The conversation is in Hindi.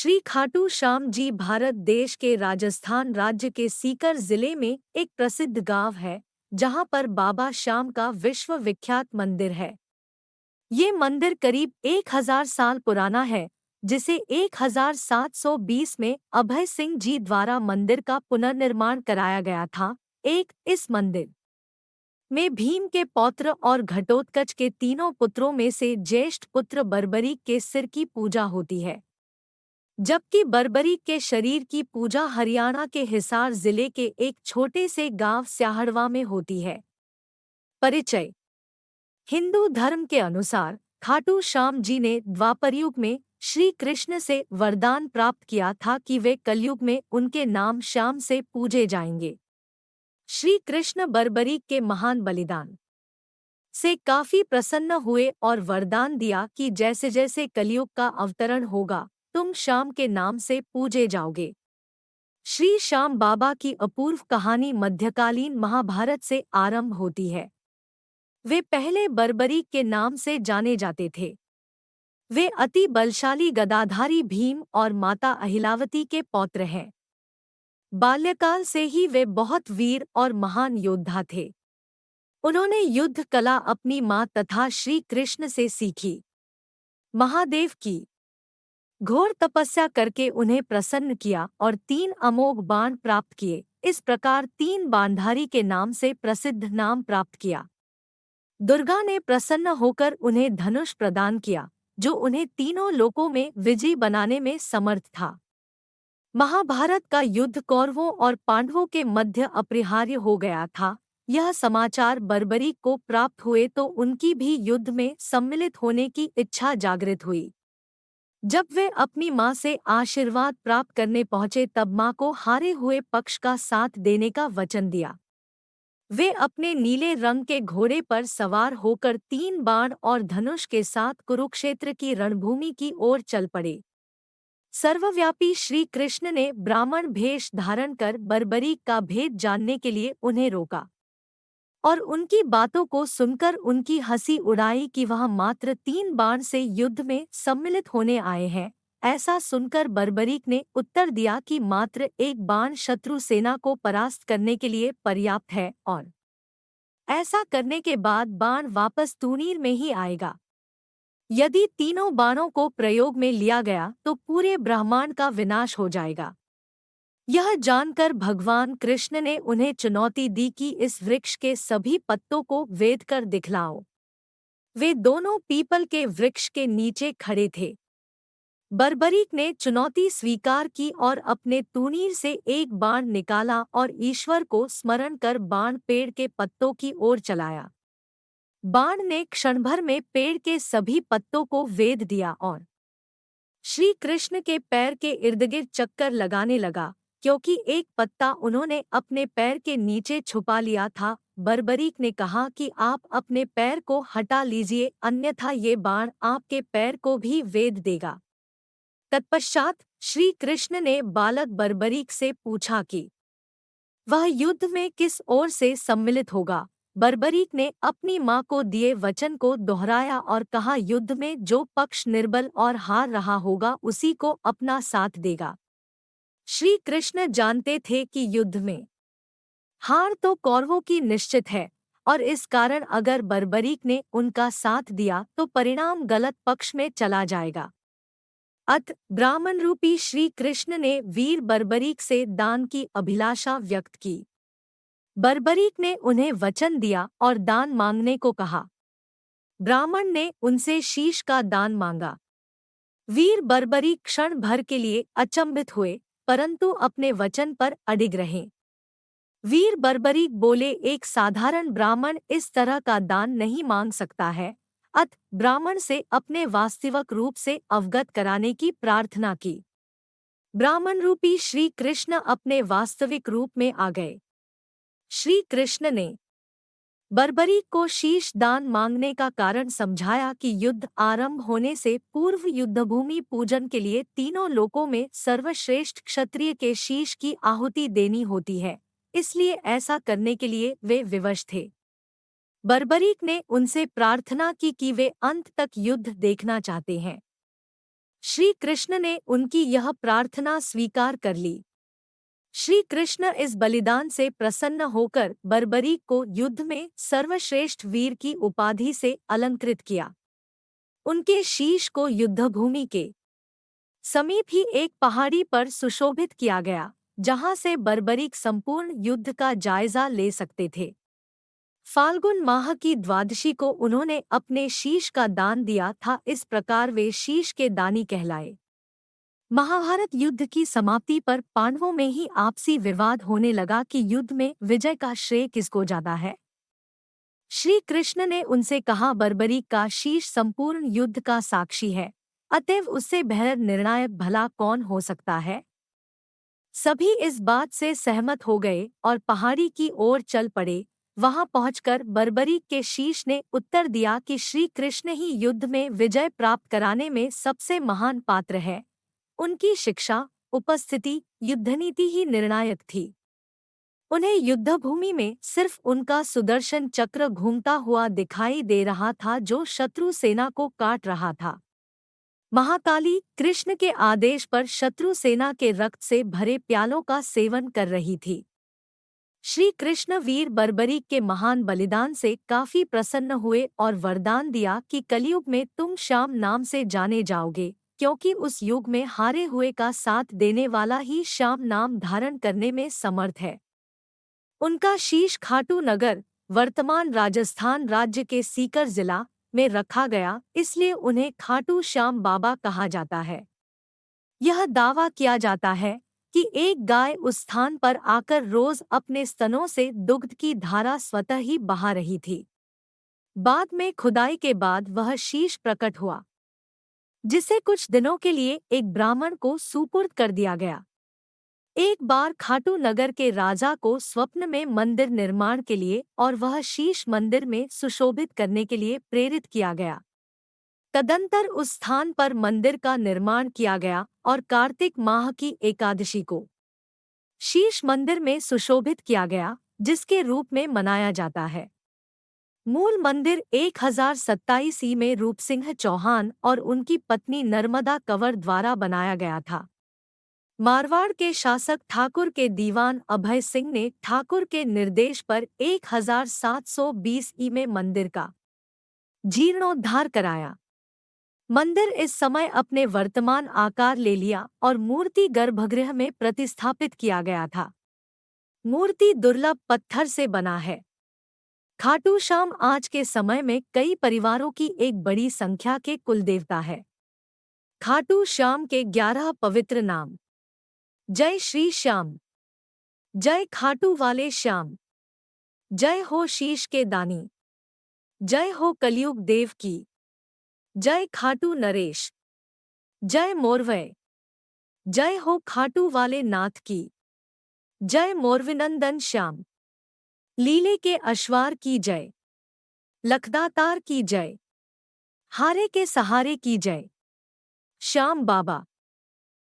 श्री खाटू श्याम जी भारत देश के राजस्थान राज्य के सीकर जिले में एक प्रसिद्ध गांव है, जहां पर बाबा श्याम का विश्व विख्यात मंदिर है। ये मंदिर करीब 1000 साल पुराना है, जिसे 1720 में अभय सिंह जी द्वारा मंदिर का पुनर्निर्माण कराया गया था। इस मंदिर में भीम के पौत्र और घटोत्कच के तीनों पुत्रों में से ज्येष्ठ पुत्र बर्बरीक के सिर की पूजा होती है, जबकि बर्बरीक के शरीर की पूजा हरियाणा के हिसार जिले के एक छोटे से गांव स्याहड़वा में होती है। परिचय। हिंदू धर्म के अनुसार खाटू श्याम जी ने द्वापरयुग में श्री कृष्ण से वरदान प्राप्त किया था कि वे कलयुग में उनके नाम श्याम से पूजे जाएंगे। श्री कृष्ण बर्बरीक के महान बलिदान से काफी प्रसन्न हुए और वरदान दिया कि जैसे जैसे कलयुग का अवतरण होगा, तुम श्याम के नाम से पूजे जाओगे। श्री श्याम बाबा की अपूर्व कहानी मध्यकालीन महाभारत से आरंभ होती है। वे पहले बर्बरीक के नाम से जाने जाते थे। वे अति बलशाली गदाधारी भीम और माता अहिलावती के पौत्र हैं। बाल्यकाल से ही वे बहुत वीर और महान योद्धा थे। उन्होंने युद्ध कला अपनी मां तथा श्री कृष्ण से सीखी। महादेव की घोर तपस्या करके उन्हें प्रसन्न किया और 3 अमोघ बाण प्राप्त किए। इस प्रकार 3 बाणधारी के नाम से प्रसिद्ध नाम प्राप्त किया। दुर्गा ने प्रसन्न होकर उन्हें धनुष प्रदान किया, जो उन्हें तीनों लोकों में विजयी बनाने में समर्थ था। महाभारत का युद्ध कौरवों और पांडवों के मध्य अपरिहार्य हो गया था। यह समाचार बर्बरीक को प्राप्त हुए तो उनकी भी युद्ध में सम्मिलित होने की इच्छा जागृत हुई। जब वे अपनी मां से आशीर्वाद प्राप्त करने पहुंचे तब मां को हारे हुए पक्ष का साथ देने का वचन दिया। वे अपने नीले रंग के घोड़े पर सवार होकर 3 बाण और धनुष के साथ कुरुक्षेत्र की रणभूमि की ओर चल पड़े। सर्वव्यापी श्री कृष्ण ने ब्राह्मण भेष धारण कर बर्बरीक का भेद जानने के लिए उन्हें रोका और उनकी बातों को सुनकर उनकी हंसी उड़ाई कि वह मात्र 3 बाण से युद्ध में सम्मिलित होने आए हैं। ऐसा सुनकर बर्बरीक ने उत्तर दिया कि मात्र 1 बाण शत्रु सेना को परास्त करने के लिए पर्याप्त है और ऐसा करने के बाद बाण वापस तूणीर में ही आएगा। यदि तीनों बाणों को प्रयोग में लिया गया तो पूरे ब्रह्मांड का विनाश हो जाएगा। यह जानकर भगवान कृष्ण ने उन्हें चुनौती दी कि इस वृक्ष के सभी पत्तों को वेद कर दिखलाओ। वे दोनों पीपल के वृक्ष के नीचे खड़े थे। बर्बरीक ने चुनौती स्वीकार की और अपने तूणीर से 1 बाण निकाला और ईश्वर को स्मरण कर बाण पेड़ के पत्तों की ओर चलाया। बाण ने क्षणभर में पेड़ के सभी पत्तों को वेद दिया और श्री कृष्ण के पैर के इर्दगिर्द चक्कर लगाने लगा, क्योंकि एक पत्ता उन्होंने अपने पैर के नीचे छुपा लिया था। बर्बरीक ने कहा कि आप अपने पैर को हटा लीजिए, अन्यथा ये बाण आपके पैर को भी वेद देगा। तत्पश्चात श्री कृष्ण ने बालक बर्बरीक से पूछा कि वह युद्ध में किस ओर से सम्मिलित होगा। बर्बरीक ने अपनी मां को दिए वचन को दोहराया और कहा, युद्ध में जो पक्ष निर्बल और हार रहा होगा उसी को अपना साथ देगा। श्री कृष्ण जानते थे कि युद्ध में हार तो कौरवों की निश्चित है और इस कारण अगर बर्बरीक ने उनका साथ दिया तो परिणाम गलत पक्ष में चला जाएगा। अत ब्राह्मण रूपी श्री कृष्ण ने वीर बर्बरीक से दान की अभिलाषा व्यक्त की। बर्बरीक ने उन्हें वचन दिया और दान मांगने को कहा। ब्राह्मण ने उनसे शीश का दान मांगा। वीर बर्बरीक क्षण भर के लिए अचंभित हुए, परंतु अपने वचन पर अडिग रहे। वीर बर्बरीक बोले, एक साधारण ब्राह्मण इस तरह का दान नहीं मांग सकता है। अत ब्राह्मण से अपने वास्तविक रूप से अवगत कराने की प्रार्थना की। ब्राह्मण रूपी श्री कृष्ण अपने वास्तविक रूप में आ गए। श्री कृष्ण ने बर्बरीक को शीश दान मांगने का कारण समझाया कि युद्ध आरंभ होने से पूर्व युद्धभूमि पूजन के लिए तीनों लोकों में सर्वश्रेष्ठ क्षत्रिय के शीश की आहुति देनी होती है, इसलिए ऐसा करने के लिए वे विवश थे। बर्बरीक ने उनसे प्रार्थना की कि वे अंत तक युद्ध देखना चाहते हैं। श्री कृष्ण ने उनकी यह प्रार्थना स्वीकार कर ली। श्री कृष्ण इस बलिदान से प्रसन्न होकर बर्बरीक को युद्ध में सर्वश्रेष्ठ वीर की उपाधि से अलंकृत किया। उनके शीश को युद्धभूमि के समीप ही एक पहाड़ी पर सुशोभित किया गया, जहां से बर्बरीक संपूर्ण युद्ध का जायजा ले सकते थे। फाल्गुन माह की द्वादशी को उन्होंने अपने शीश का दान दिया था, इस प्रकार वे शीश के दानी कहलाए। महाभारत युद्ध की समाप्ति पर पांडवों में ही आपसी विवाद होने लगा कि युद्ध में विजय का श्रेय किसको जाता है। श्री कृष्ण ने उनसे कहा, बर्बरीक का शीश संपूर्ण युद्ध का साक्षी है, अतएव उससे बेहतर निर्णायक भला कौन हो सकता है। सभी इस बात से सहमत हो गए और पहाड़ी की ओर चल पड़े। वहां पहुंचकर बर्बरीक के शीश ने उत्तर दिया कि श्री कृष्ण ही युद्ध में विजय प्राप्त कराने में सबसे महान पात्र है। उनकी शिक्षा, उपस्थिति, युद्धनीति ही निर्णायक थी। उन्हें युद्धभूमि में सिर्फ उनका सुदर्शन चक्र घूमता हुआ दिखाई दे रहा था, जो शत्रु सेना को काट रहा था। महाकाली कृष्ण के आदेश पर शत्रु सेना के रक्त से भरे प्यालों का सेवन कर रही थी। श्री कृष्ण वीर बर्बरीक के महान बलिदान से काफी प्रसन्न हुए और वरदान दिया कि कलयुग में तुम श्याम नाम से जाने जाओगे, क्योंकि उस युग में हारे हुए का साथ देने वाला ही श्याम नाम धारण करने में समर्थ है। उनका शीश खाटू नगर, वर्तमान राजस्थान राज्य के सीकर जिला में रखा गया, इसलिए उन्हें खाटू श्याम बाबा कहा जाता है। यह दावा किया जाता है कि एक गाय उस स्थान पर आकर रोज अपने स्तनों से दुग्ध की धारा स्वतः ही बहा रही थी। बाद में खुदाई के बाद वह शीश प्रकट हुआ, जिसे कुछ दिनों के लिए एक ब्राह्मण को सुपुर्द कर दिया गया। एक बार खाटू नगर के राजा को स्वप्न में मंदिर निर्माण के लिए और वह शीश मंदिर में सुशोभित करने के लिए प्रेरित किया गया। तदंतर उस स्थान पर मंदिर का निर्माण किया गया और कार्तिक माह की एकादशी को शीश मंदिर में सुशोभित किया गया, जिसके रूप में मनाया जाता है। मूल मंदिर 1027 ई में रूपसिंह चौहान और उनकी पत्नी नर्मदा कंवर द्वारा बनाया गया था। मारवाड़ के शासक ठाकुर के दीवान अभय सिंह ने ठाकुर के निर्देश पर 1720 ई में मंदिर का जीर्णोद्धार कराया। मंदिर इस समय अपने वर्तमान आकार ले लिया और मूर्ति गर्भगृह में प्रतिस्थापित किया गया था। मूर्ति दुर्लभ पत्थर से बना है। खाटू श्याम आज के समय में कई परिवारों की एक बड़ी संख्या के कुलदेवता है। खाटू श्याम के 11 पवित्र नाम: जय श्री श्याम, जय खाटू वाले श्याम, जय हो शीश के दानी, जय हो कलयुग देव की, जय खाटू नरेश, जय मोरवय, जय हो खाटू वाले नाथ की, जय मोरविनंदन श्याम, लीले के अश्वार की जय, लखदातार की जय, हारे के सहारे की जय, श्याम बाबा।